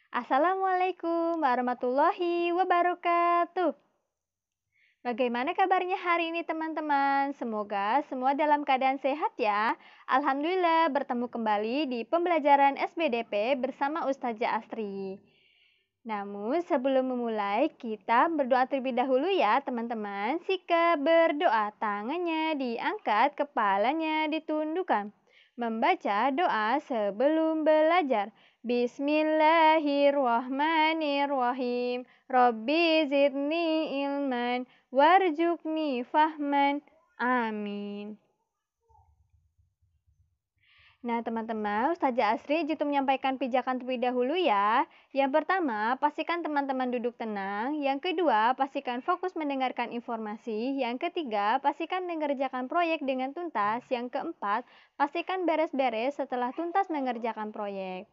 Assalamualaikum warahmatullahi wabarakatuh. Bagaimana kabarnya hari ini teman-teman? Semoga semua dalam keadaan sehat ya. Alhamdulillah bertemu kembali di pembelajaran SBDP bersama Ustazah Astri. Namun sebelum memulai kita berdoa terlebih dahulu ya teman-teman. Sikap berdoa, tangannya diangkat, kepalanya ditundukkan. Membaca doa sebelum belajar. Bismillahirrahmanirrahim. Rabbi zidni ilman warjukni fahman. Amin. Nah teman-teman, Ustazah Asri jitu menyampaikan pijakan terlebih dahulu ya. Yang pertama, pastikan teman-teman duduk tenang. Yang kedua, pastikan fokus mendengarkan informasi. Yang ketiga, pastikan mengerjakan proyek dengan tuntas. Yang keempat, pastikan beres-beres setelah tuntas mengerjakan proyek.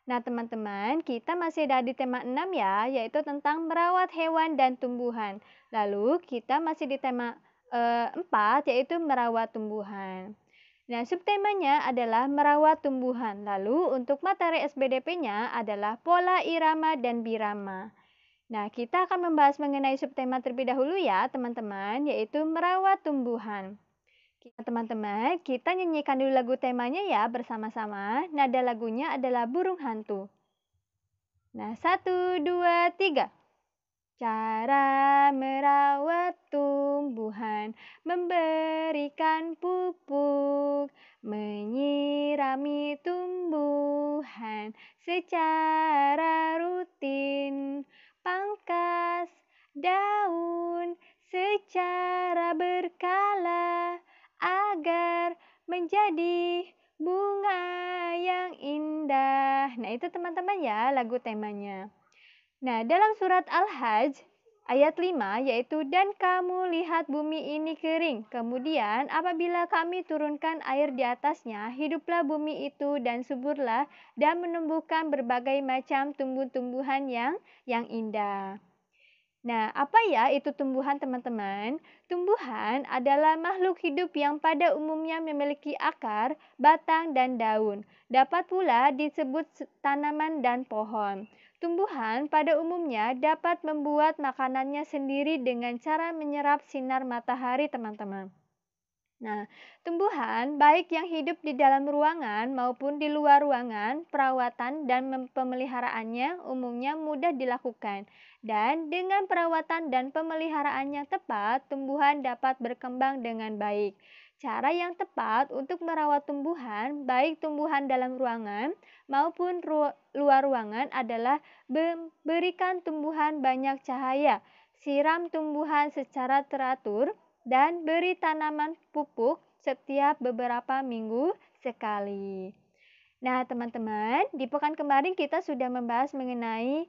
Nah teman-teman, kita masih ada di tema 6 ya, yaitu tentang merawat hewan dan tumbuhan. Lalu kita masih di tema 4, yaitu merawat tumbuhan. Nah, subtemanya adalah merawat tumbuhan. Lalu untuk materi SBDP-nya adalah pola irama dan birama. Nah, kita akan membahas mengenai subtema terlebih dahulu ya, teman-teman, yaitu merawat tumbuhan. Teman-teman, kita nyanyikan dulu lagu temanya ya bersama-sama. Nada lagunya adalah Burung Hantu. Nah, 1, 2, 3. Cara merawat tumbuhan, memberikan pupuk, menyirami tumbuhan secara rutin, pangkas daun secara berkala agar menjadi bunga yang indah. Nah, itu teman-teman ya lagu temanya. Nah, dalam surat Al-Hajj ayat 5 yaitu dan kamu lihat bumi ini kering. Kemudian apabila kami turunkan air di atasnya, hiduplah bumi itu dan suburlah dan menumbuhkan berbagai macam tumbuh-tumbuhan yang indah. Nah, apa ya itu tumbuhan teman-teman? Tumbuhan adalah makhluk hidup yang pada umumnya memiliki akar, batang, dan daun. Dapat pula disebut tanaman dan pohon. Tumbuhan pada umumnya dapat membuat makanannya sendiri dengan cara menyerap sinar matahari, teman-teman. Nah, tumbuhan baik yang hidup di dalam ruangan maupun di luar ruangan, perawatan dan pemeliharaannya umumnya mudah dilakukan. Dan dengan perawatan dan pemeliharaan yang tepat, tumbuhan dapat berkembang dengan baik. Cara yang tepat untuk merawat tumbuhan, baik tumbuhan dalam ruangan maupun luar ruangan adalah berikan tumbuhan banyak cahaya, siram tumbuhan secara teratur, dan beri tanaman pupuk setiap beberapa minggu sekali. Nah, teman-teman, di pekan kemarin kita sudah membahas mengenai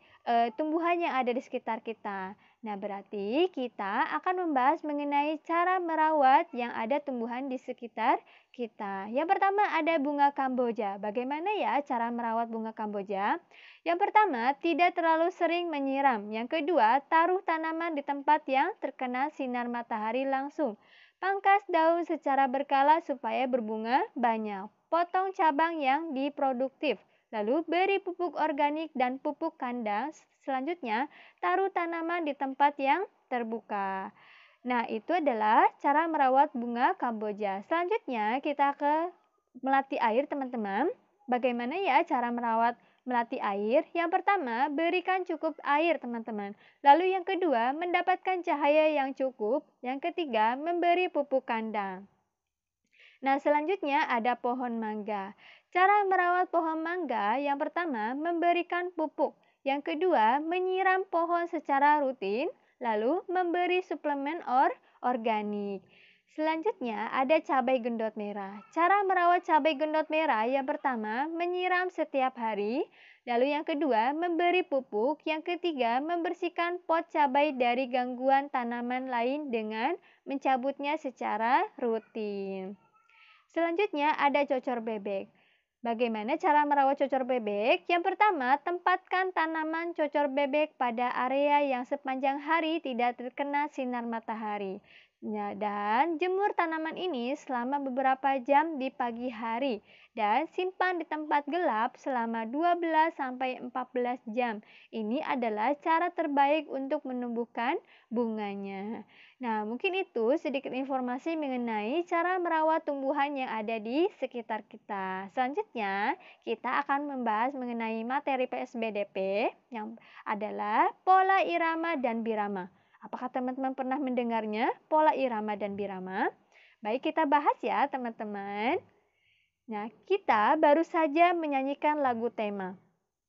tumbuhan yang ada di sekitar kita. Nah, berarti kita akan membahas mengenai cara merawat yang ada tumbuhan di sekitar kita. Yang pertama ada bunga kamboja. Bagaimana ya cara merawat bunga kamboja? Yang pertama, tidak terlalu sering menyiram. Yang kedua, taruh tanaman di tempat yang terkena sinar matahari langsung. Pangkas daun secara berkala supaya berbunga banyak. Potong cabang yang diproduktif. Lalu beri pupuk organik dan pupuk kandang. Selanjutnya, taruh tanaman di tempat yang terbuka. Nah, itu adalah cara merawat bunga kamboja. Selanjutnya, kita ke melati air, teman-teman. Bagaimana ya cara merawat melati air? Yang pertama, berikan cukup air, teman-teman. Lalu yang kedua, mendapatkan cahaya yang cukup. Yang ketiga, memberi pupuk kandang. Nah, selanjutnya ada pohon mangga. Cara merawat pohon mangga, yang pertama, memberikan pupuk. Yang kedua, menyiram pohon secara rutin, lalu memberi suplemen organik. Selanjutnya ada cabai gendot merah. Cara merawat cabai gendot merah yang pertama menyiram setiap hari, lalu yang kedua memberi pupuk, yang ketiga membersihkan pot cabai dari gangguan tanaman lain dengan mencabutnya secara rutin. Selanjutnya ada cocor bebek. Bagaimana cara merawat cocor bebek? Yang pertama, tempatkan tanaman cocor bebek pada area yang sepanjang hari tidak terkena sinar matahari. Dan jemur tanaman ini selama beberapa jam di pagi hari dan simpan di tempat gelap selama 12-14 jam. Ini adalah cara terbaik untuk menumbuhkan bunganya. Nah, mungkin itu sedikit informasi mengenai cara merawat tumbuhan yang ada di sekitar kita. Selanjutnya, kita akan membahas mengenai materi PSBDP yang adalah pola irama dan birama. Apakah teman-teman pernah mendengarnya, pola irama dan birama? Baik, kita bahas ya, teman-teman. Nah, kita baru saja menyanyikan lagu tema.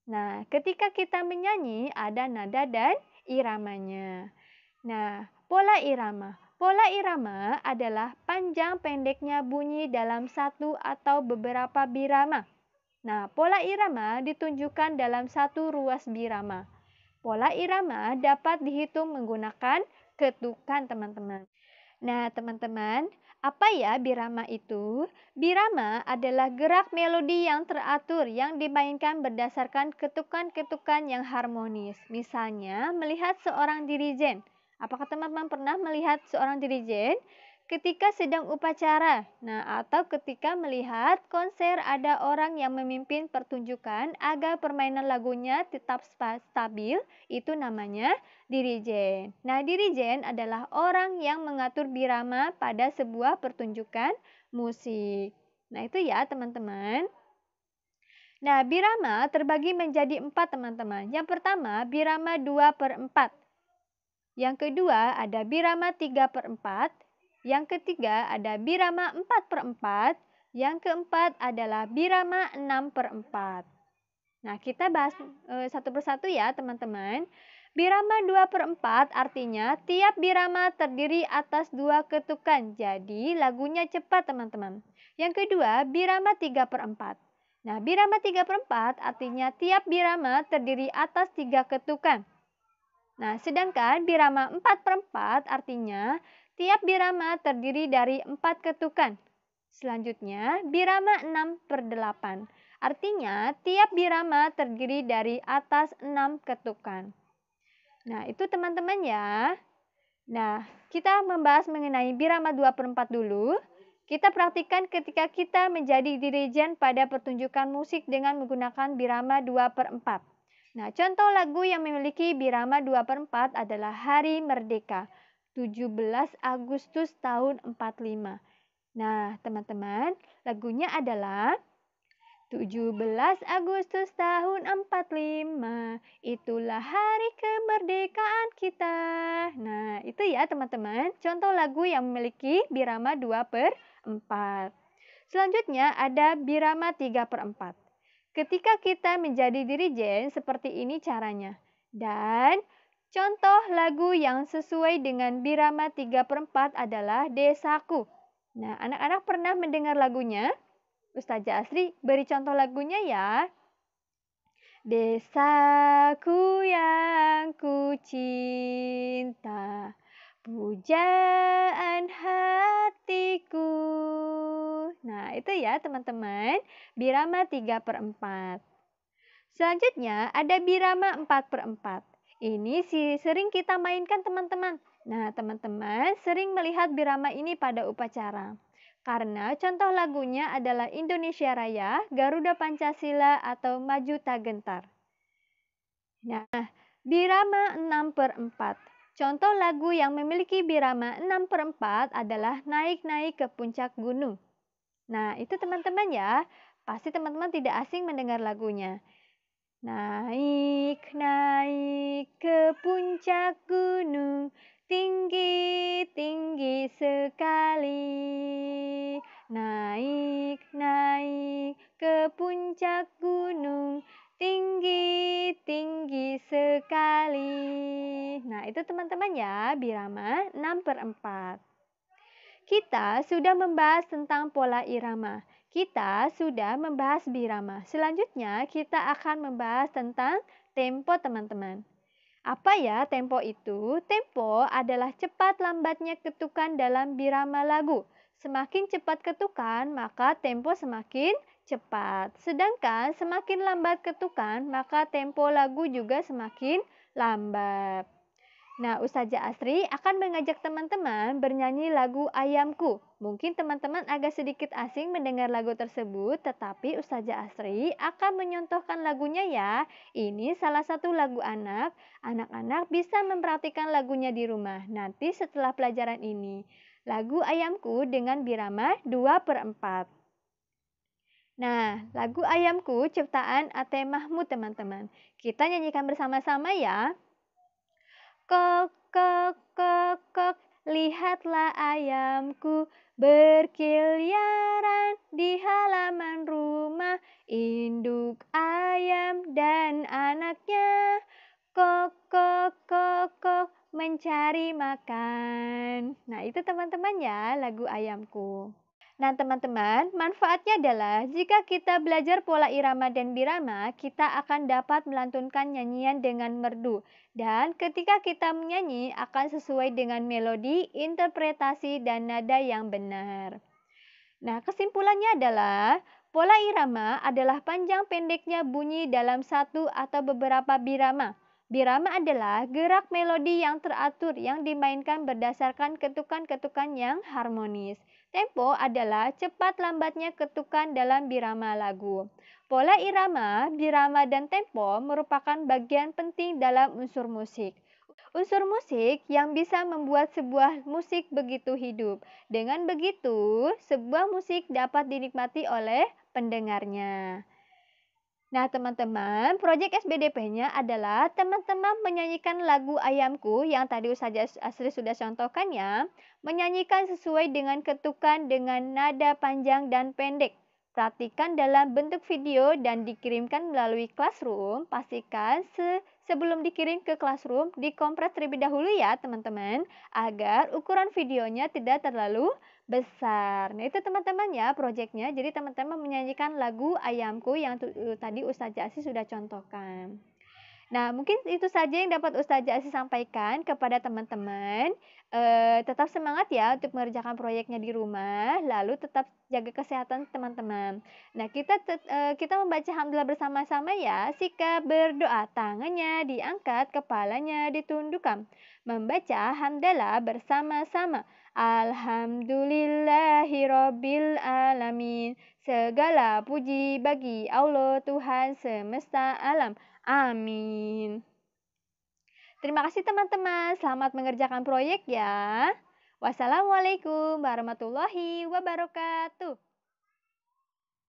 Nah, ketika kita menyanyi, ada nada dan iramanya. Nah, pola irama. Pola irama adalah panjang pendeknya bunyi dalam satu atau beberapa birama. Nah, pola irama ditunjukkan dalam satu ruas birama. Pola irama dapat dihitung menggunakan ketukan, teman-teman. Nah, teman-teman, apa ya birama itu? Birama adalah gerak melodi yang teratur yang dimainkan berdasarkan ketukan-ketukan yang harmonis. Misalnya, melihat seorang dirijen. Apakah teman-teman pernah melihat seorang dirijen ketika sedang upacara? Nah, atau ketika melihat konser ada orang yang memimpin pertunjukan agar permainan lagunya tetap stabil, itu namanya dirijen. Nah, dirijen adalah orang yang mengatur birama pada sebuah pertunjukan musik. Nah, itu ya teman-teman. Nah, birama terbagi menjadi 4 teman-teman. Yang pertama, birama 2/4. Yang kedua, ada birama 3/4. Yang ketiga, ada birama 4/4. Yang keempat adalah birama 6/4. Nah, kita bahas satu persatu ya teman-teman. Birama 2/4 artinya tiap birama terdiri atas 2 ketukan. Jadi lagunya cepat teman-teman. Yang kedua, birama 3/4. Nah, birama 3/4 artinya tiap birama terdiri atas 3 ketukan. Nah, sedangkan birama 4/4 artinya tiap birama terdiri dari 4 ketukan. Selanjutnya, birama 6/8. Artinya, tiap birama terdiri dari atas 6 ketukan. Nah, itu teman-teman ya. Nah, kita membahas mengenai birama 2/4 dulu. Kita praktikkan ketika kita menjadi dirijen pada pertunjukan musik dengan menggunakan birama 2/4. Nah, contoh lagu yang memiliki birama 2/4 adalah Hari Merdeka, 17 Agustus tahun 45. Nah, teman-teman, lagunya adalah 17 Agustus tahun 45, itulah hari kemerdekaan kita. Nah, itu ya teman-teman, contoh lagu yang memiliki birama 2/4. Selanjutnya ada birama 3/4. Ketika kita menjadi dirijen, seperti ini caranya. Dan contoh lagu yang sesuai dengan birama 3/4 adalah Desaku. Nah, anak-anak pernah mendengar lagunya? Ustazah Asri beri contoh lagunya ya. Desaku yang ku cinta, pujaan hatiku. Nah, itu ya teman-teman, birama 3/4. Selanjutnya ada birama 4/4. Ini sering kita mainkan teman-teman. Nah, teman-teman sering melihat birama ini pada upacara. Karena contoh lagunya adalah Indonesia Raya, Garuda Pancasila, atau Maju Tak Gentar. Nah, birama 6/4. Contoh lagu yang memiliki birama 6/4 adalah Naik-naik ke Puncak Gunung. Nah, itu teman-teman ya. Pasti teman-teman tidak asing mendengar lagunya. Naik, naik ke puncak gunung, tinggi, tinggi sekali. Naik, naik ke puncak gunung, tinggi, tinggi sekali. Nah, itu teman-teman ya, birama 6/4. Kita sudah membahas tentang pola irama. Kita sudah membahas birama. Selanjutnya kita akan membahas tentang tempo teman-teman. Apa ya tempo itu? Tempo adalah cepat lambatnya ketukan dalam birama lagu. Semakin cepat ketukan, maka tempo semakin cepat. Sedangkan semakin lambat ketukan, maka tempo lagu juga semakin lambat. Nah, Ustazah Asri akan mengajak teman-teman bernyanyi lagu Ayamku. Mungkin teman-teman agak sedikit asing mendengar lagu tersebut, tetapi Ustazah Asri akan menyontohkan lagunya ya. Ini salah satu lagu anak. Anak-anak bisa memperhatikan lagunya di rumah nanti setelah pelajaran ini. Lagu Ayamku dengan birama 2/4. Nah, lagu Ayamku ciptaan Ate Mahmud teman-teman. Kita nyanyikan bersama-sama ya. Kok, kok, kok, kok, lihatlah ayamku berkeliaran di halaman rumah. Induk ayam dan anaknya. Kok, kok, kok, kok, mencari makan. Nah, itu teman-teman ya lagu ayamku. Nah, teman-teman, manfaatnya adalah jika kita belajar pola irama dan birama, kita akan dapat melantunkan nyanyian dengan merdu. Dan ketika kita menyanyi akan sesuai dengan melodi, interpretasi, dan nada yang benar. Nah, kesimpulannya adalah pola irama adalah panjang pendeknya bunyi dalam satu atau beberapa birama. Birama adalah gerak melodi yang teratur yang dimainkan berdasarkan ketukan-ketukan yang harmonis. Tempo adalah cepat lambatnya ketukan dalam birama lagu. Pola irama, birama, dan tempo merupakan bagian penting dalam unsur musik. Unsur musik yang bisa membuat sebuah musik begitu hidup. Dengan begitu, sebuah musik dapat dinikmati oleh pendengarnya. Nah, teman-teman, proyek SBDP-nya adalah teman-teman menyanyikan lagu Ayamku yang tadi Ustazah Asri sudah contohkan ya. Menyanyikan sesuai dengan ketukan dengan nada panjang dan pendek. Praktikan dalam bentuk video dan dikirimkan melalui Classroom. Pastikan sebelum dikirim ke Classroom dikompres terlebih dahulu ya teman-teman. Agar ukuran videonya tidak terlalu besar. Nah, itu teman-teman ya proyeknya. Jadi teman-teman menyanyikan lagu Ayamku yang tadi Ustazah Asy sudah contohkan. Nah, mungkin itu saja yang dapat Ustazah Asy sampaikan kepada teman-teman. Tetap semangat ya untuk mengerjakan proyeknya di rumah, lalu tetap jaga kesehatan teman-teman. Nah, kita membaca hamdalah bersama-sama ya. Sikap berdoa, tangannya diangkat, kepalanya ditundukkan. Membaca hamdalah bersama-sama. Alhamdulillahirabbil alamin. Segala puji bagi Allah Tuhan semesta alam. Amin. Terima kasih teman-teman. Selamat mengerjakan proyek ya. Wassalamualaikum warahmatullahi wabarakatuh.